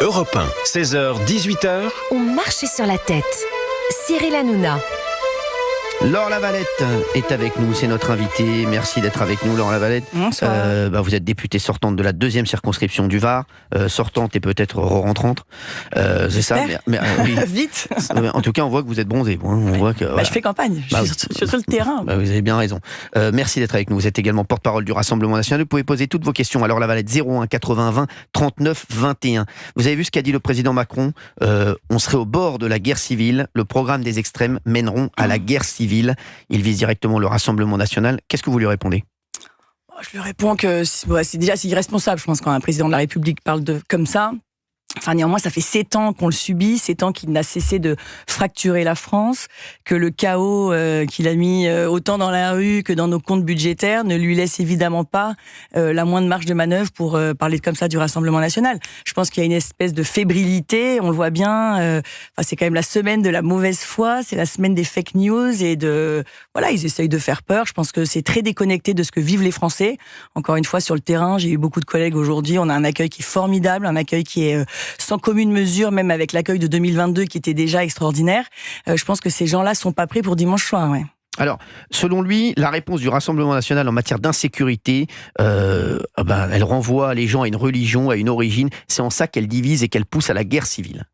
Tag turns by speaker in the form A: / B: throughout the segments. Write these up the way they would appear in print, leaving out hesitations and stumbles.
A: Europe 1, 16h, 18h.
B: On marche sur la tête. Cyril Hanouna.
C: Laure Lavalette est avec nous, c'est notre invitée. Merci d'être avec nous, Laure Lavalette.
D: Bonsoir.
C: Vous êtes députée sortante de la 2e circonscription du Var, sortante et peut-être re-rentrante. C'est ça. Oui.
D: Vite.
C: En tout cas, on voit que vous êtes bronzé. On voit que, voilà.
D: Je fais campagne, je suis sur le terrain.
C: Vous avez bien raison. Merci d'être avec nous. Vous êtes également porte-parole du Rassemblement National. Vous pouvez poser toutes vos questions à Laure Lavalette, 01 80 20 39 21. Vous avez vu ce qu'a dit le président Macron, on serait au bord de la guerre civile. Le programme des extrêmes mèneront à la guerre civile. Il vise directement le Rassemblement National. Qu'est-ce que vous lui répondez ?
D: Je lui réponds que c'est déjà irresponsable, je pense, quand un président de la République parle comme ça. Enfin, néanmoins, ça fait 7 ans qu'on le subit, 7 ans qu'il n'a cessé de fracturer la France, que le chaos qu'il a mis autant dans la rue que dans nos comptes budgétaires ne lui laisse évidemment pas la moindre marge de manœuvre pour parler comme ça du Rassemblement National. Je pense qu'il y a une espèce de fébrilité, on le voit bien, c'est quand même la semaine de la mauvaise foi, c'est la semaine des fake news et ils essayent de faire peur. Je pense que c'est très déconnecté de ce que vivent les Français. Encore une fois, sur le terrain, j'ai eu beaucoup de collègues aujourd'hui, on a un accueil qui est formidable, un accueil qui est sans commune mesure, même avec l'accueil de 2022 qui était déjà extraordinaire. Je pense que ces gens-là sont pas prêts pour dimanche soir. Ouais.
C: Alors, selon lui, la réponse du Rassemblement National en matière d'insécurité, elle renvoie les gens à une religion, à une origine. C'est en ça qu'elle divise et qu'elle pousse à la guerre civile.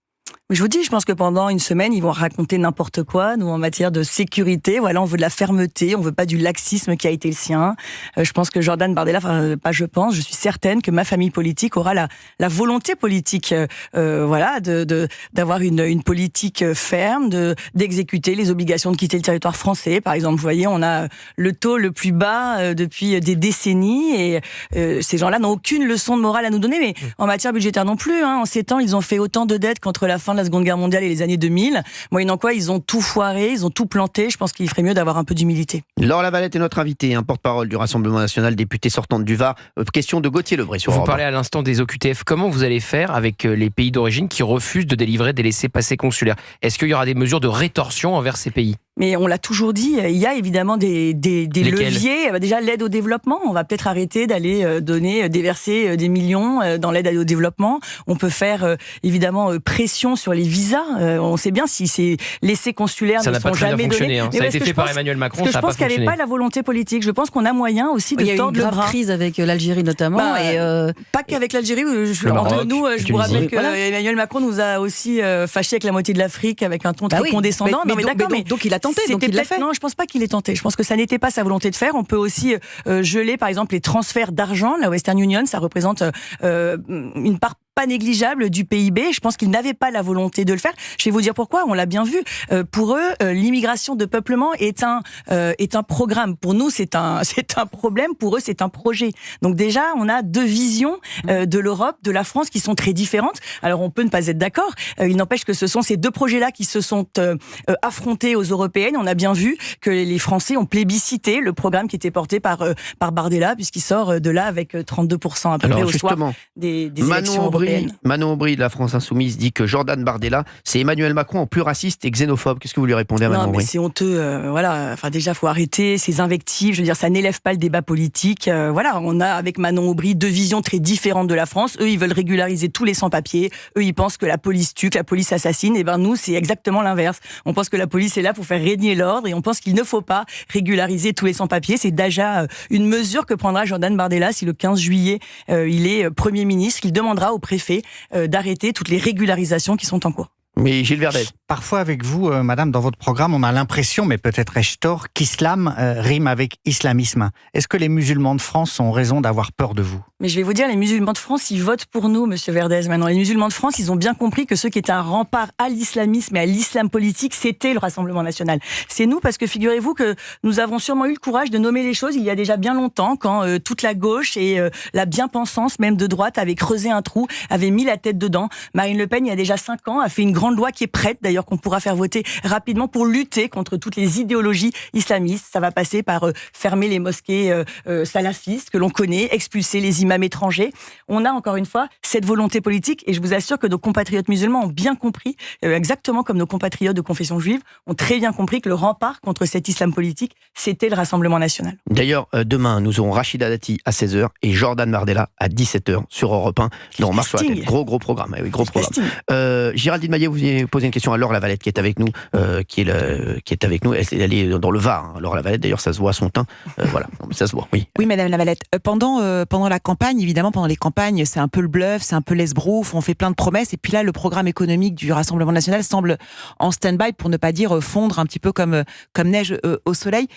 D: Mais je vous dis, je pense que pendant une semaine, ils vont raconter n'importe quoi. Nous, en matière de sécurité, on veut de la fermeté, on veut pas du laxisme qui a été le sien. Je pense que Jordan Bardella, je suis certaine que ma famille politique aura la volonté politique, d'avoir une politique ferme, d'exécuter les obligations de quitter le territoire français. Par exemple, vous voyez, on a le taux le plus bas depuis des décennies et ces gens-là n'ont aucune leçon de morale à nous donner, mais en matière budgétaire non plus. En 7 ans, ils ont fait autant de dettes qu'entre la fin de la Seconde Guerre mondiale et les années 2000, moyennant quoi ils ont tout foiré, ils ont tout planté. Je pense qu'il ferait mieux d'avoir un peu d'humilité.
C: Laure Lavalette est notre invitée, porte-parole du Rassemblement National, députée sortante du Var. Question de Gauthier Lebray sur
E: Vous
C: Europe 1.
E: parlez à l'instant des OQTF. Comment vous allez faire avec les pays d'origine qui refusent de délivrer des laissez-passer consulaires ? Est-ce qu'il y aura des mesures de rétorsion envers ces pays ?
D: Mais on l'a toujours dit, il y a évidemment des leviers. Déjà, l'aide au développement. On va peut-être arrêter d'aller déverser des millions dans l'aide au développement. On peut faire évidemment pression sur les visas. On sait bien si ces laissés consulaires ne sont jamais donnés.
E: Ça a été fait par Emmanuel Macron, ça n'a pas fonctionné.
D: Je pense qu'il n'y avait pas la volonté politique. Je pense qu'on a moyen aussi de tordre le bras.
F: Il y a eu une grave crise avec l'Algérie notamment.
D: Pas qu'avec l'Algérie. Entre nous, je vous rappelle qu'Emmanuel Macron nous a aussi fâchés avec la moitié de l'Afrique avec un ton très condescendant.
F: Donc il a tenté, donc il l'a fait.
D: Non, je pense pas qu'il ait tenté. Je pense que ça n'était pas sa volonté de faire. On peut aussi geler, par exemple, les transferts d'argent. La Western Union, ça représente une part pas négligeable du PIB. Je pense qu'ils n'avaient pas la volonté de le faire. Je vais vous dire pourquoi. On l'a bien vu. Pour eux, l'immigration de peuplement est un programme. Pour nous, c'est un problème. Pour eux, c'est un projet. Donc déjà, on a deux visions de l'Europe, de la France, qui sont très différentes. Alors, on peut ne pas être d'accord. Il n'empêche que ce sont ces deux projets-là qui se sont affrontés aux européennes. On a bien vu que les Français ont plébiscité le programme qui était porté par Bardella, puisqu'il sort de là avec 32% à peu près au soir des élections européennes.
C: Manon Aubry de la France Insoumise dit que Jordan Bardella, c'est Emmanuel Macron en plus raciste et xénophobe. Qu'est-ce que vous lui répondez à Manon Aubry ?
D: C'est honteux. Déjà, faut arrêter ces invectives. Je veux dire, ça n'élève pas le débat politique. On a avec Manon Aubry deux visions très différentes de la France. Eux, ils veulent régulariser tous les sans-papiers. Eux, ils pensent que la police tue, que la police assassine. Et nous, c'est exactement l'inverse. On pense que la police est là pour faire régner l'ordre et on pense qu'il ne faut pas régulariser tous les sans-papiers. C'est déjà une mesure que prendra Jordan Bardella si le 15 juillet il est Premier ministre. Il demandera au préfet d'arrêter toutes les régularisations qui sont en cours.
C: Mais Gilles Verdez.
G: Parfois avec vous, madame, dans votre programme, on a l'impression, mais peut-être ai-je tort, qu'islam rime avec islamisme. Est-ce que les musulmans de France ont raison d'avoir peur de vous ?
D: Mais je vais vous dire, les musulmans de France, ils votent pour nous, monsieur Verdez, maintenant. Les musulmans de France, ils ont bien compris que ceux qui étaient un rempart à l'islamisme et à l'islam politique, c'était le Rassemblement National. C'est nous, parce que figurez-vous que nous avons sûrement eu le courage de nommer les choses il y a déjà bien longtemps, quand toute la gauche et la bien-pensance, même de droite, avait creusé un trou, avait mis la tête dedans. Marine Le Pen, il y a déjà 5 ans, a fait une grande grande loi qui est prête, d'ailleurs, qu'on pourra faire voter rapidement pour lutter contre toutes les idéologies islamistes. Ça va passer par fermer les mosquées salafistes que l'on connaît, expulser les imams étrangers. On a encore une fois cette volonté politique et je vous assure que nos compatriotes musulmans ont bien compris, exactement comme nos compatriotes de confession juive, ont très bien compris que le rempart contre cet islam politique, c'était le Rassemblement national.
C: D'ailleurs, demain, nous aurons Rachida Dati à 16h et Jordan Bardella à 17h sur Europe 1 dans Marche sur la tête. Gros programme. Oui, gros programme. Géraldine Maillet, vous vouliez poser une question à Laure Lavalette qui est avec nous, qui est avec nous. Elle est dans le Var. Laure Lavalette, d'ailleurs, ça se voit à son teint. Voilà, ça se voit. Oui.
H: Oui, Madame Lavalette. Pendant la campagne, évidemment, pendant les campagnes, c'est un peu le bluff, c'est un peu l'esbrouf. On fait plein de promesses. Et puis là, le programme économique du Rassemblement national semble en stand-by, pour ne pas dire fondre un petit peu comme neige au soleil.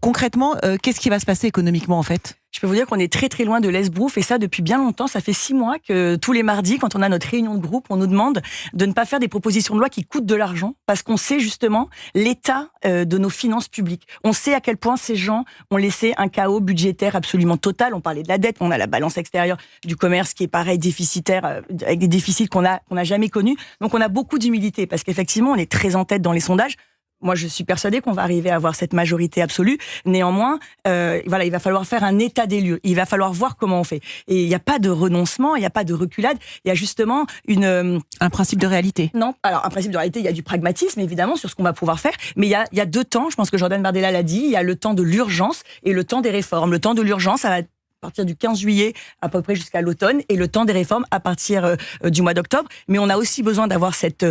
H: Concrètement, qu'est-ce qui va se passer économiquement, en fait ?
D: Je peux vous dire qu'on est très très loin de l'esbrouf et ça depuis bien longtemps. Ça fait 6 mois que tous les mardis, quand on a notre réunion de groupe, on nous demande de ne pas faire des propositions de loi qui coûtent de l'argent parce qu'on sait justement l'état de nos finances publiques. On sait à quel point ces gens ont laissé un chaos budgétaire absolument total. On parlait de la dette, on a la balance extérieure du commerce qui est pareil déficitaire, avec des déficits qu'on n'a jamais connus. Donc on a beaucoup d'humilité parce qu'effectivement on est très en tête dans les sondages. Moi, je suis persuadée qu'on va arriver à avoir cette majorité absolue. Néanmoins, voilà, il va falloir faire un état des lieux. Il va falloir voir comment on fait. Et il n'y a pas de renoncement, il n'y a pas de reculade. Il y a justement
H: un principe de réalité.
D: Non, alors un principe de réalité, il y a du pragmatisme, évidemment, sur ce qu'on va pouvoir faire. Mais il y a 2 temps, je pense que Jordan Bardella l'a dit, il y a le temps de l'urgence et le temps des réformes. Le temps de l'urgence, ça va à partir du 15 juillet à peu près jusqu'à l'automne et le temps des réformes à partir du mois d'octobre. Mais on a aussi besoin d'avoir cet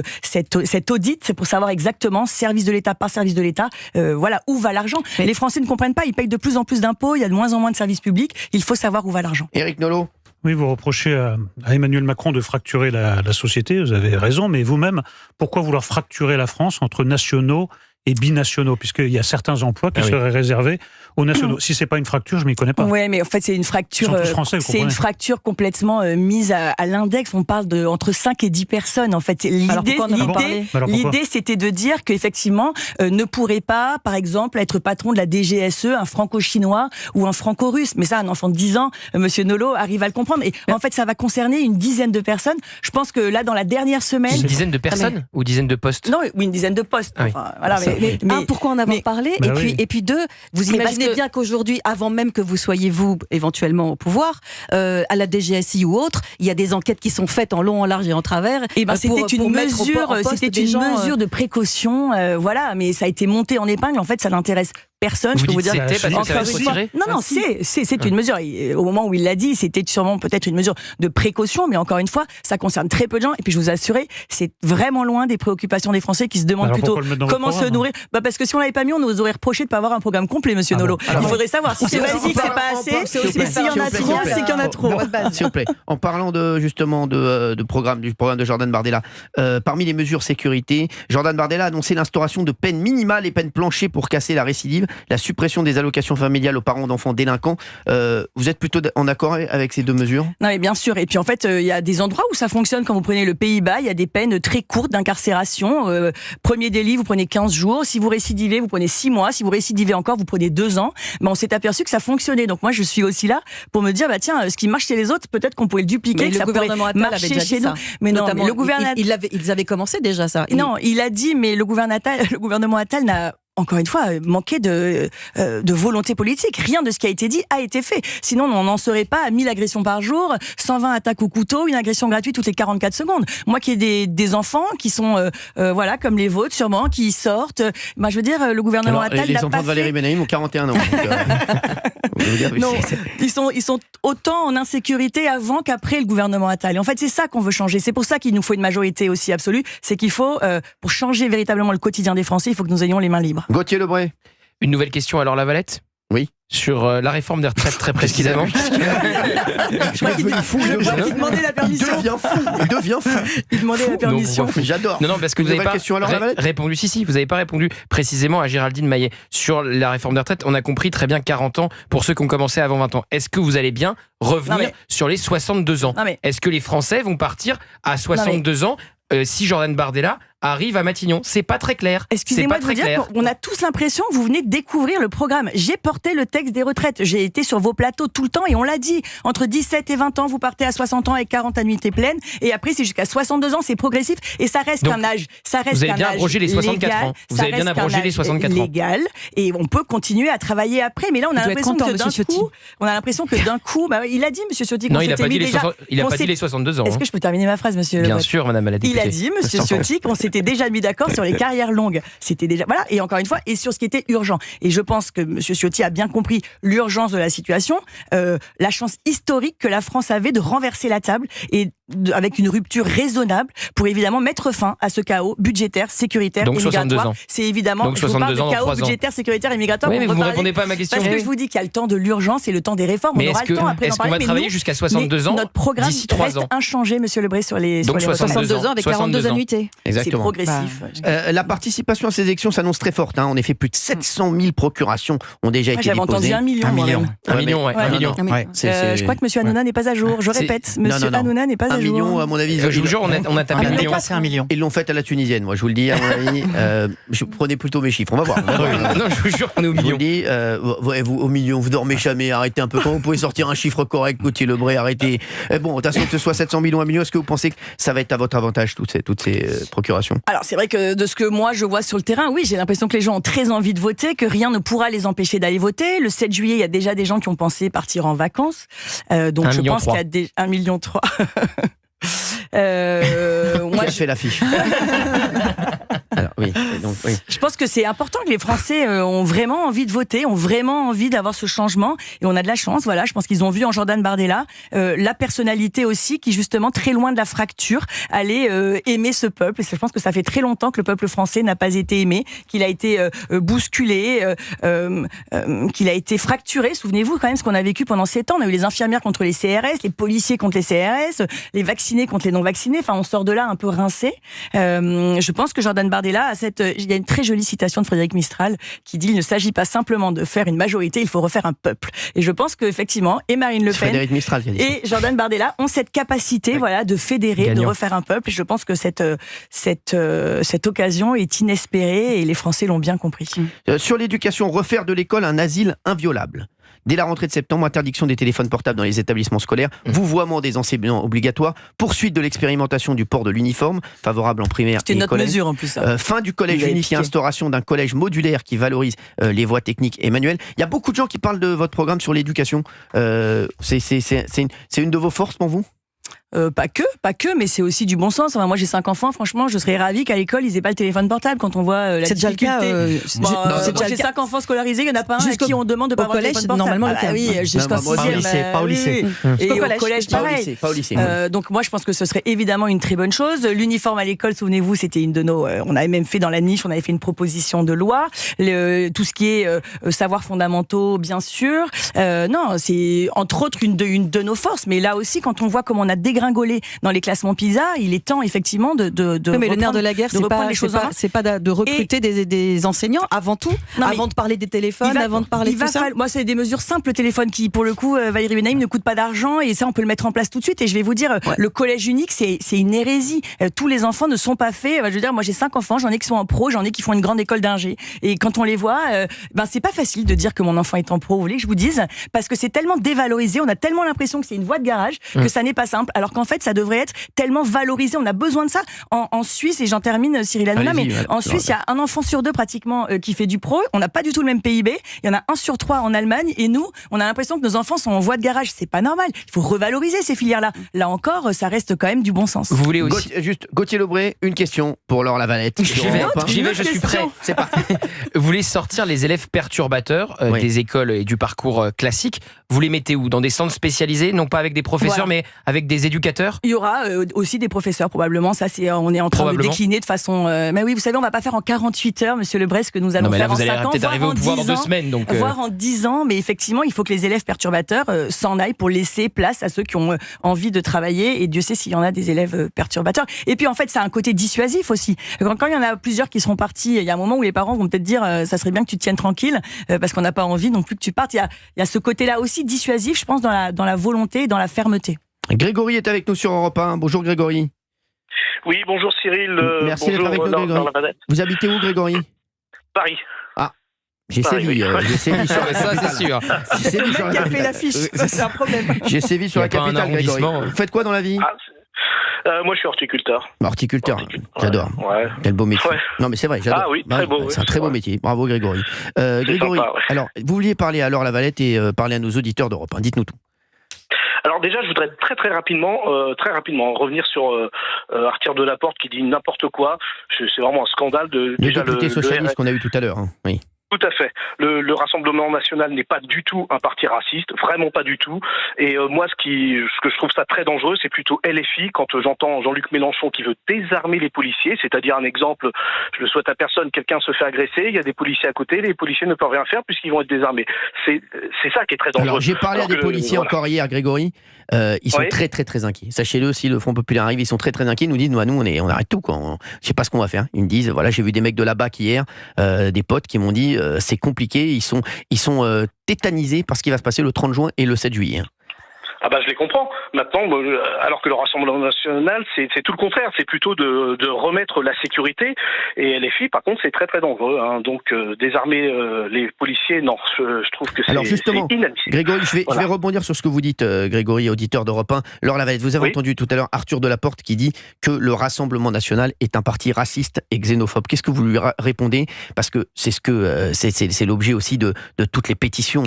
D: audit, c'est pour savoir exactement, service de l'État par service de l'État, voilà, où va l'argent. Mais les Français ne comprennent pas, ils payent de plus en plus d'impôts, il y a de moins en moins de services publics, il faut savoir où va l'argent.
C: Éric Nolot.
I: Oui, vous reprochez à Emmanuel Macron de fracturer la société, vous avez raison, mais vous-même, pourquoi vouloir fracturer la France entre nationaux et binationaux, puisqu'il y a certains emplois qui seraient réservés aux nationaux. Si c'est pas une fracture, je m'y connais pas.
D: Ouais, mais en fait c'est une fracture. C'est une fracture complètement mise à l'index. On parle de entre 5 et 10 personnes. En fait, l'idée, c'était de dire qu'effectivement ne pourrait pas, par exemple, être patron de la DGSE un franco-chinois ou un franco-russe. Mais ça, un enfant de 10 ans, Monsieur Nolot arrive à le comprendre. Et en fait, ça va concerner une dizaine de personnes. Je pense que là, dans la dernière semaine,
E: une dizaine de personnes ou dizaine de postes.
D: Non, oui, une dizaine de postes. Enfin, voilà.
F: Mais pourquoi en avoir parlé ? Et puis 2, vous imaginez bien qu'aujourd'hui, avant même que vous soyez vous éventuellement au pouvoir, à la DGSI ou autre, il y a des enquêtes qui sont faites en long, en large et en travers.
D: Et c'était une mesure de précaution, voilà. Mais ça a été monté en épingle. En fait, ça n'intéresse personne.
E: Vous
D: je peux vous dire.
E: C'était parce que ça va tirer.
D: Non, c'est une mesure. Et au moment où il l'a dit, c'était sûrement peut-être une mesure de précaution, mais encore une fois, ça concerne très peu de gens. Et puis je vous assure, c'est vraiment loin des préoccupations des Français qui se demandent plutôt comment se nourrir. Parce que si on l'avait pas mis, on nous aurait reproché de pas avoir un programme complet, Monsieur Nolot. Il faudrait savoir si c'est basique, c'est pas assez, et s'il y en a trop, c'est qu'il y en a trop.
C: S'il vous plaît. En parlant justement du programme de Jordan Bardella, parmi les mesures sécurité, Jordan Bardella a annoncé l'instauration de peines minimales et peines planchées pour casser la récidive, la suppression des allocations familiales aux parents d'enfants délinquants. Vous êtes plutôt en accord avec ces 2 mesures ?
D: Non, mais bien sûr. Et puis en fait, il y a des endroits où ça fonctionne. Quand vous prenez le Pays-Bas, il y a des peines très courtes d'incarcération. Premier délit, vous prenez 15 jours. Si vous récidivez, vous prenez 6 mois. Si vous récidivez encore, vous prenez 2 ans. Mais on s'est aperçu que ça fonctionnait. Donc moi, je suis aussi là pour me dire, tiens, ce qui marche chez les autres, peut-être qu'on pouvait le dupliquer,
F: mais
D: que ça pourrait marcher chez nous. Mais non, mais le gouvernement,
F: ils avaient commencé déjà ça.
D: Non, il a dit, mais le gouvernement Attal n'a encore une fois, manquer de volonté politique. Rien de ce qui a été dit a été fait. Sinon, on n'en serait pas à 1000 agressions par jour, 120 attaques au couteau, une agression gratuite toutes les 44 secondes. Moi qui ai des enfants qui sont, voilà, comme les vôtres sûrement, qui sortent, je veux dire, le gouvernement Attal n'a pas fait...
C: Les enfants de Valérie Benaïm ont 41 ans.
D: Non, ils sont autant en insécurité avant qu'après le gouvernement Attal. Et en fait, c'est ça qu'on veut changer. C'est pour ça qu'il nous faut une majorité aussi absolue. C'est qu'il faut, pour changer véritablement le quotidien des Français, il faut que nous ayons les mains libres.
C: Gauthier Lebray.
E: Une nouvelle question à Laure Lavalette ?
C: Oui.
E: Sur la réforme des retraites, très précisément.
C: Je crois qu'il
D: demandait la permission.
C: Il devient fou.
D: Il demandait la permission.
C: J'adore.
E: Non, parce que vous n'avez pas répondu. Si, vous n'avez pas répondu précisément à Géraldine Maillet sur la réforme des retraites. On a compris très bien 40 ans pour ceux qui ont commencé avant 20 ans. Est-ce que vous allez bien revenir sur les 62 ans ? Est-ce que les Français vont partir à 62 ans si Jordan Bardella arrive à Matignon. C'est pas très clair.
D: Excusez-moi de vous dire qu'on a tous l'impression que vous venez de découvrir le programme. J'ai porté le texte des retraites. J'ai été sur vos plateaux tout le temps et on l'a dit. Entre 17 et 20 ans, vous partez à 60 ans avec 40 annuités pleines. Et après, c'est jusqu'à 62 ans, c'est progressif. Et ça reste qu'un âge. Ça reste
E: vous avez bien abrogé les 64 ans. Vous avez bien abrogé les 64 ans.
D: Légal. Et on peut continuer à travailler après. Mais là, on a l'impression que d'un coup, il a dit, monsieur Ciotti,
E: non, il n'a pas dit les 62 ans.
D: Est-ce que je peux terminer ma phrase, monsieur?
E: Bien sûr, madame la députée.
D: Il a dit, monsieur Ciotti, qu'on s'était déjà mis d'accord sur les carrières longues. C'était déjà, voilà. Et encore une fois, et sur ce qui était urgent. Et je pense que monsieur Ciotti a bien compris l'urgence de la situation, la chance historique que la France avait de renverser la table et avec une rupture raisonnable pour évidemment mettre fin à ce chaos budgétaire, sécuritaire et migratoire. C'est évidemment,
E: donc, je vous parle de chaos
D: budgétaire, sécuritaire et migratoire.
E: Oui, mais vous ne répondez pas à ma question.
D: Parce que je vous dis qu'il y a le temps de l'urgence et le temps des réformes.
E: Mais
D: on aura le temps après d'en parler.
E: Est-ce qu'on va travailler jusqu'à 62 ans?
D: Notre programme reste inchangé, monsieur Lebré, sur les
F: 62 ans avec 42 annuités.
C: Exactement.
D: C'est progressif.
C: La participation à ces élections s'annonce très forte. En effet, plus de 700 000 procurations ont déjà été déposées.
D: J'avais entendu 1 million.
C: 1 million, ouais. 1 million.
D: Je crois que monsieur Hanouna n'est pas à jour. Je répète, monsieur Hanouna n'est pas à jour.
C: 1 million, à mon avis.
E: Je vous jure, on a tapé 1 million.
G: Un million.
C: Ils l'ont fait à la tunisienne, moi, je vous le dis, à mon avis. Je prenais plutôt mes chiffres, on va voir.
E: Non, je vous jure qu'on est au million.
C: Je vous le dis, vous, au million, vous dormez jamais, arrêtez un peu. Quand vous pouvez sortir un chiffre correct, Gauthier Lebré, arrêtez. Bon, de toute façon, que ce soit 700 000 ou 1 million, est-ce que vous pensez que ça va être à votre avantage, toutes ces procurations?
D: Alors, c'est vrai que de ce que moi je vois sur le terrain, oui, j'ai l'impression que les gens ont très envie de voter, que rien ne pourra les empêcher d'aller voter. Le 7 juillet, il y a déjà des gens qui ont pensé partir en vacances. Donc, je pense qu'il y a 1,3 million.
C: Moi, je fais l'affiche. Alors, oui, donc, oui.
D: Je pense que c'est important que les Français ont vraiment envie de voter, ont vraiment envie d'avoir ce changement, et on a de la chance. Voilà, je pense qu'ils ont vu en Jordan Bardella la personnalité aussi qui, justement, très loin de la fracture, allait aimer ce peuple. Et je pense que ça fait très longtemps que le peuple français n'a pas été aimé, qu'il a été bousculé, qu'il a été fracturé. Souvenez-vous quand même ce qu'on a vécu pendant 7 ans. On a eu les infirmières contre les CRS, les policiers contre les CRS, les vaccinés contre les non-vaccinés. Enfin, on sort de là un peu rincé. Je pense que Jordan Bardella il y a une très jolie citation de Frédéric Mistral qui dit: il ne s'agit pas simplement de faire une majorité, il faut refaire un peuple. Et je pense qu'effectivement, et Marine Le Pen et Jordan Bardella ont cette capacité, voilà, de fédérer, de refaire un peuple. Et je pense que cette occasion est inespérée et les Français l'ont bien compris.
C: Sur l'éducation, refaire de l'école un asile inviolable. Dès la rentrée de septembre, interdiction des téléphones portables dans les établissements scolaires, vouvoiement des enseignants obligatoires, poursuite de l'expérimentation du port de l'uniforme, favorable en primaire et
D: notre
C: collège.
D: Mesure en plus.
C: Fin du collège unifié, instauration d'un collège modulaire qui valorise les voies techniques et manuelles. Il y a beaucoup de gens qui parlent de votre programme sur l'éducation. C'est une de vos forces pour vous ?
D: Pas que, mais c'est aussi du bon sens. Enfin, moi, j'ai 5 enfants. Franchement, je serais ravie qu'à l'école, ils aient pas le téléphone portable quand on voit la difficulté. J'ai 5 enfants scolarisés, il y en a pas un à qui on demande de pas avoir le téléphone portable.
F: Normalement,
D: oui, jusqu'en 6e.
G: Pas au lycée.
D: Et au collège, pareil.
C: Pas au lycée.
D: Donc moi, je pense que ce serait évidemment une très bonne chose. L'uniforme à l'école, souvenez-vous, c'était une de nos. On avait même fait dans la niche, on avait fait une proposition de loi. Tout ce qui est savoirs fondamentaux, bien sûr. Non, c'est entre autres une de nos forces. Mais là aussi, quand on voit comment on a dégringolé dans les classements PISA, il est temps effectivement de
F: oui, mais le nerf de la guerre, c'est pas de recruter des enseignants avant tout, avant de parler des téléphones, avant de parler de tout ça.
D: Moi, c'est des mesures simples, le téléphone qui, pour le coup, Valérie Benaïm, ne coûte pas d'argent, et ça, on peut le mettre en place tout de suite. Et je vais vous dire, le collège unique, c'est une hérésie. Tous les enfants ne sont pas faits. Je veux dire, moi, j'ai 5 enfants, j'en ai qui sont en pro, j'en ai qui font une grande école d'ingé. Et quand on les voit, c'est pas facile de dire que mon enfant est en pro. Vous voulez que je vous dise? Parce que c'est tellement dévalorisé, on a tellement l'impression que c'est une voie de garage, que ça n'est pas simple. Alors qu'en fait, ça devrait être tellement valorisé. On a besoin de ça. En Suisse, et j'en termine, Cyril Hanouna, mais en Suisse, il y a un enfant sur 2 pratiquement qui fait du pro. On n'a pas du tout le même PIB. Il y en a 1 sur 3 en Allemagne. Et nous, on a l'impression que nos enfants sont en voie de garage. C'est pas normal. Il faut revaloriser ces filières-là. Là encore, ça reste quand même du bon sens.
E: Vous voulez aussi...
C: Gauthier Lebré, une question pour Laure Lavalette.
E: J'y vais, je suis prêt. C'est parti. Vous voulez sortir les élèves perturbateurs des écoles et du parcours classique. Vous les mettez où? Dans des centres spécialisés, non pas avec des professeurs, mais avec des éducateurs?
D: Il y aura aussi des professeurs, probablement. Ça, on est en train de décliner de façon... mais oui, vous savez, on va pas faire en 48 heures, monsieur Lebré, ce que nous allons faire en 5 ans. Vous allez peut-être arriver au pouvoir dans 2 semaines. Voire en 10 ans. Mais effectivement, il faut que les élèves perturbateurs s'en aillent pour laisser place à ceux qui ont envie de travailler. Et Dieu sait s'il y en a des élèves perturbateurs. Et puis, en fait, ça a un côté dissuasif aussi. Quand il y en a plusieurs qui seront partis, il y a un moment où les parents vont peut-être dire ça serait bien que tu te tiennes tranquille, parce qu'on n'a pas envie non plus que tu partes. Il y a ce côté-là aussi dissuasif, je pense, dans la volonté et dans la fermeté.
C: Grégory est avec nous sur Europe 1. Bonjour Grégory.
J: Oui, bonjour Cyril.
C: Merci d'être avec nous, Grégory. Vous habitez où, Grégory?
J: Paris.
C: Ah, j'ai sévi. J'ai sévi sur la
E: ça, c'est sûr.
C: J'ai sévi sur la
D: Qui a fait l'affiche, ça c'est un problème.
C: J'ai sévi sur la capitale, Grégory. Vous faites quoi dans la vie?
J: Moi, je suis horticulteur.
C: Horticulteur, j'adore.
J: Ouais.
C: Quel beau métier.
J: Ouais.
C: Non, mais c'est vrai, j'adore.
J: Ah oui, très beau.
C: C'est un très beau métier. Bravo, Grégory. Grégory,
J: sympa, ouais.
C: alors, vous vouliez parler à Laure Lavalette et parler à nos auditeurs d'Europe 1. Dites-nous tout.
J: Alors déjà, je voudrais très rapidement revenir sur Arthur Delaporte qui dit n'importe quoi. C'est vraiment un scandale de
C: Le député socialiste qu'on a eu tout à l'heure. Hein. Oui.
J: Tout à fait. Le Rassemblement national n'est pas du tout un parti raciste, vraiment pas du tout. Et moi, ce que je trouve ça très dangereux, c'est plutôt LFI, quand j'entends Jean-Luc Mélenchon qui veut désarmer les policiers, c'est-à-dire un exemple, je le souhaite à personne, quelqu'un se fait agresser, il y a des policiers à côté, les policiers ne peuvent rien faire puisqu'ils vont être désarmés. C'est ça qui est très dangereux.
C: Alors j'ai parlé à des policiers encore hier, Grégory, ils sont très inquiets. Sachez-le, si le Front Populaire arrive, ils sont très inquiets, ils nous disent, nous on arrête tout, quoi. Je sais pas ce qu'on va faire. Ils me disent, voilà, j'ai vu des mecs de la BAC hier, des potes qui m'ont dit, c'est compliqué, ils sont tétanisés par ce qui va se passer le 30 juin et le 7 juillet.
J: Ah bah je les comprends. Maintenant, alors que le Rassemblement national, c'est tout le contraire. C'est plutôt de remettre la sécurité. Et LFI, par contre, c'est très dangereux. Hein. Donc désarmer les policiers, non, je trouve que c'est inadmissible.
C: Grégory, je vais rebondir sur ce que vous dites, Grégory, auditeur d'Europe 1. Laure Lavalette, vous avez entendu tout à l'heure Arthur Delaporte qui dit que le Rassemblement national est un parti raciste et xénophobe. Qu'est-ce que vous lui répondez? Parce que c'est c'est l'objet aussi de toutes les pétitions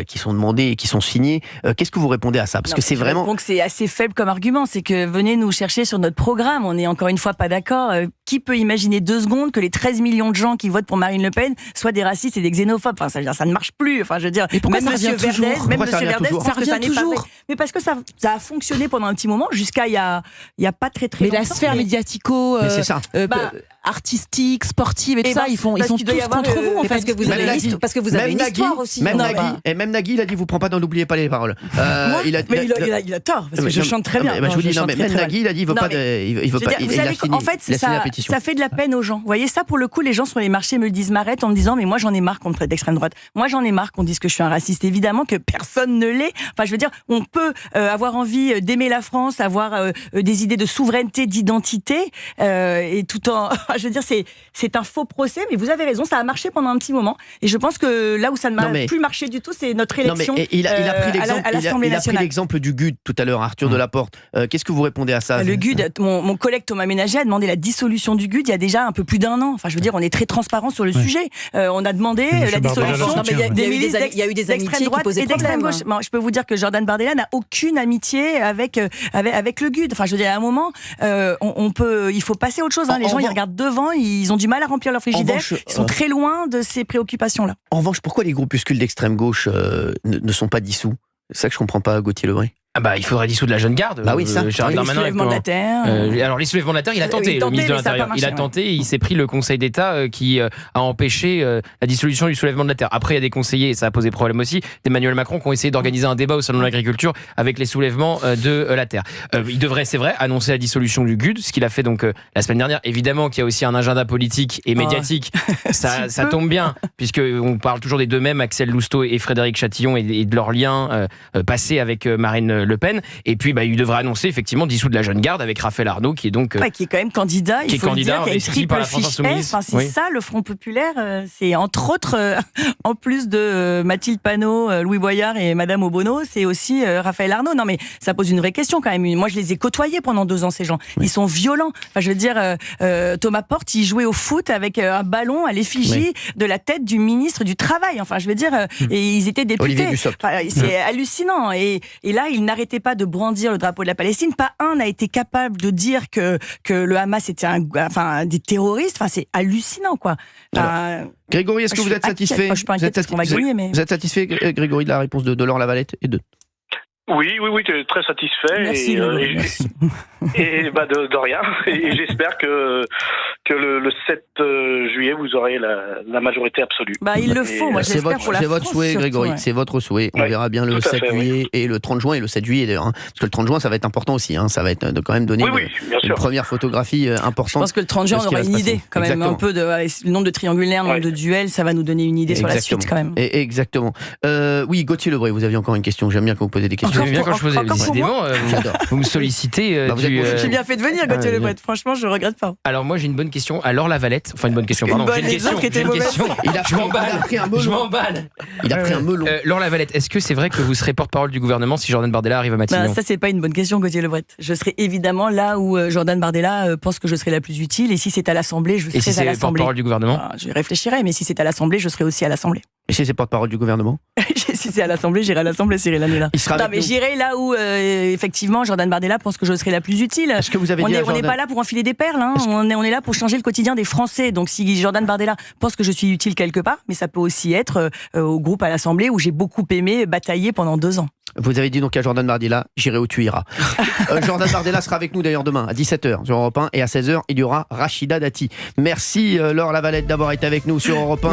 C: qui sont demandées et qui sont signées. Qu'est-ce que vous répondez à ça? Parce que c'est vraiment.
D: Donc c'est assez faible comme argument, c'est que venez nous chercher sur notre programme, on n'est encore une fois pas d'accord. Qui peut imaginer 2 secondes que les 13 millions de gens qui votent pour Marine Le Pen soient des racistes et des xénophobes? Enfin, ça ne marche plus. Enfin, je veux dire, même Monsieur Verdès,
C: ça
D: revient toujours. Mais parce que ça a fonctionné pendant un petit moment, jusqu'à il y a pas très longtemps.
H: Mais la sphère médiatico, artistique, sportive et tout ça, ils sont tous contre vous en fait.
F: Parce que vous avez une histoire aussi.
C: Même Nagui, il a dit, vous prenez pas, n'oubliez pas les paroles.
D: Il a tort, parce que je chante très bien.
C: Je vous dis, même Nagui, il a dit, il veut pas.
D: En fait, ça fait de la peine aux gens. Vous voyez, ça, pour le coup, les gens sur les marchés me le disent, m'arrêtent en me disant, mais moi, j'en ai marre qu'on me traite d'extrême droite. Moi, j'en ai marre qu'on dise que je suis un raciste. Évidemment que personne ne l'est. Enfin, je veux dire, on peut avoir envie d'aimer la France, avoir des idées de souveraineté, d'identité, et tout en. Je veux dire, c'est un faux procès, mais vous avez raison, ça a marché pendant un petit moment. Et je pense que là où ça ne plus marché du tout, c'est notre élection
C: il a pris l'exemple,
D: à l'Assemblée nationale.
C: Il a pris l'exemple du GUD tout à l'heure, Arthur Delaporte. Qu'est-ce que vous répondez à ça?
D: Le GUD, mon collègue Thomas Ménager a demandé la dissolution du GUD il y a déjà un peu plus d'1 an. Enfin, je veux dire, on est très transparent sur le sujet. On a demandé la dissolution des milices d'extrême droite et d'extrême gauche. Je peux vous dire que Jordan Bardella n'a aucune amitié avec le GUD. Enfin, je veux dire, à un moment, il faut passer à autre chose. Les gens, ils regardent devant, ils ont du mal à remplir leur frigidaire. Ils sont très loin de ces préoccupations-là.
C: En revanche, pourquoi les groupuscules d'extrême gauche ne sont pas dissous? C'est ça que je comprends pas, Gauthier Lebray.
E: Il faudrait dissoudre la jeune garde.
C: Oui, ça.
D: Les soulèvements de la terre.
E: Alors les soulèvements de la terre, il a tenté, le ministre de l'Intérieur. Il a tenté, il s'est pris le Conseil d'État qui a empêché la dissolution du soulèvement de la terre. Après, il y a des conseillers, et ça a posé problème aussi, d'Emmanuel Macron qui ont essayé d'organiser un débat au Salon de l'Agriculture avec les soulèvements de la terre. Il devrait, c'est vrai, annoncer la dissolution du GUD, ce qu'il a fait donc la semaine dernière. Évidemment qu'il y a aussi un agenda politique et médiatique. Ça tombe bien, puisqu'on parle toujours des deux mêmes, Axel Lousteau et Frédéric Chatillon, et de leur lien passé avec Marine Le Pen. Et puis, il devrait annoncer effectivement dissoudre la jeune garde avec Raphaël Arnaud, qui est donc
D: qui est quand même candidat.
E: Qui est candidat investi par la France Insoumise.
D: C'est ça le Front Populaire. C'est entre autres, en plus de Mathilde Panot, Louis Boyard et Madame Obono, c'est aussi Raphaël Arnaud. Non, mais ça pose une vraie question quand même. Moi, je les ai côtoyés pendant 2 ans, ces gens. Ils sont violents. Enfin, je veux dire, Thomas Porte, il jouait au foot avec un ballon à l'effigie de la tête du ministre du Travail. Enfin, je veux dire, et ils étaient députés. C'est hallucinant. Et là, ils n'arrêtaient pas de brandir le drapeau de la Palestine. Pas un n'a été capable de dire que le Hamas était des terroristes. Enfin, c'est hallucinant, quoi.
C: Grégory, est-ce que vous êtes satisfait?
D: Je suis pas inquiète qu'on va gagner, mais...
C: Vous êtes satisfait, Grégory, de la réponse de Laure Lavalette et de...
J: Oui, très satisfait.
D: Merci.
J: Et de rien. Et j'espère que que le 7 juillet, vous aurez la majorité absolue.
D: Il le faut, moi j'espère pour la France.
C: C'est votre souhait, Grégory, c'est votre souhait. On verra bien le 7 juillet et le 30 juin et le 7 juillet d'ailleurs. Parce que le 30 juin, ça va être important aussi. Ça va être de quand même donner une première photographie importante.
D: Je pense que le 30 juin, on aura une idée quand même un peu de le nombre de triangulaires, le nombre de duels, ça va nous donner une idée sur la suite quand même.
C: Exactement. Oui, Gauthier Lebray, vous aviez encore une question. J'aime bien quand vous posez des questions.
E: J'aime bien quand je pose décidément, vous me sollicitez.
D: J'ai bien fait de venir, Gauthier Lebray. Franchement, je regrette pas.
E: Alors moi, j'ai une bonne question. Alors la Valette, enfin une bonne question, pardon. J'ai une question. Je m'emballe.
C: Il a pris un melon.
E: Laure Lavalette, est-ce que c'est vrai que vous serez porte-parole du gouvernement si Jordan Bardella arrive à Matignon?
D: Ça, c'est pas une bonne question, Gauthier Lebret. Je serai évidemment là où Jordan Bardella pense que je serai la plus utile. Et si c'est à l'Assemblée, je serai à l'Assemblée.
E: Et si c'est porte-parole du gouvernement?
D: Je réfléchirai, mais si c'est à l'Assemblée, je serai aussi à l'Assemblée.
C: Et si c'est porte-parole du gouvernement?
D: Si c'est à l'Assemblée, j'irai à l'Assemblée, Cyril Hanouna. J'irai là où, effectivement, Jordan Bardella pense que je serai la plus utile.
C: Est-ce que vous avez dit
D: on n'est pas là pour enfiler des perles, on est là pour changer le quotidien des Français. Donc si Jordan Bardella pense que je suis utile quelque part, mais ça peut aussi être au groupe à l'Assemblée où j'ai beaucoup aimé batailler pendant 2 ans.
C: Vous avez dit donc à Jordan Bardella, j'irai où tu iras. Jordan Bardella sera avec nous d'ailleurs demain à 17h sur Europe 1 et à 16h, il y aura Rachida Dati. Merci Laure Lavalette d'avoir été avec nous sur Europe 1.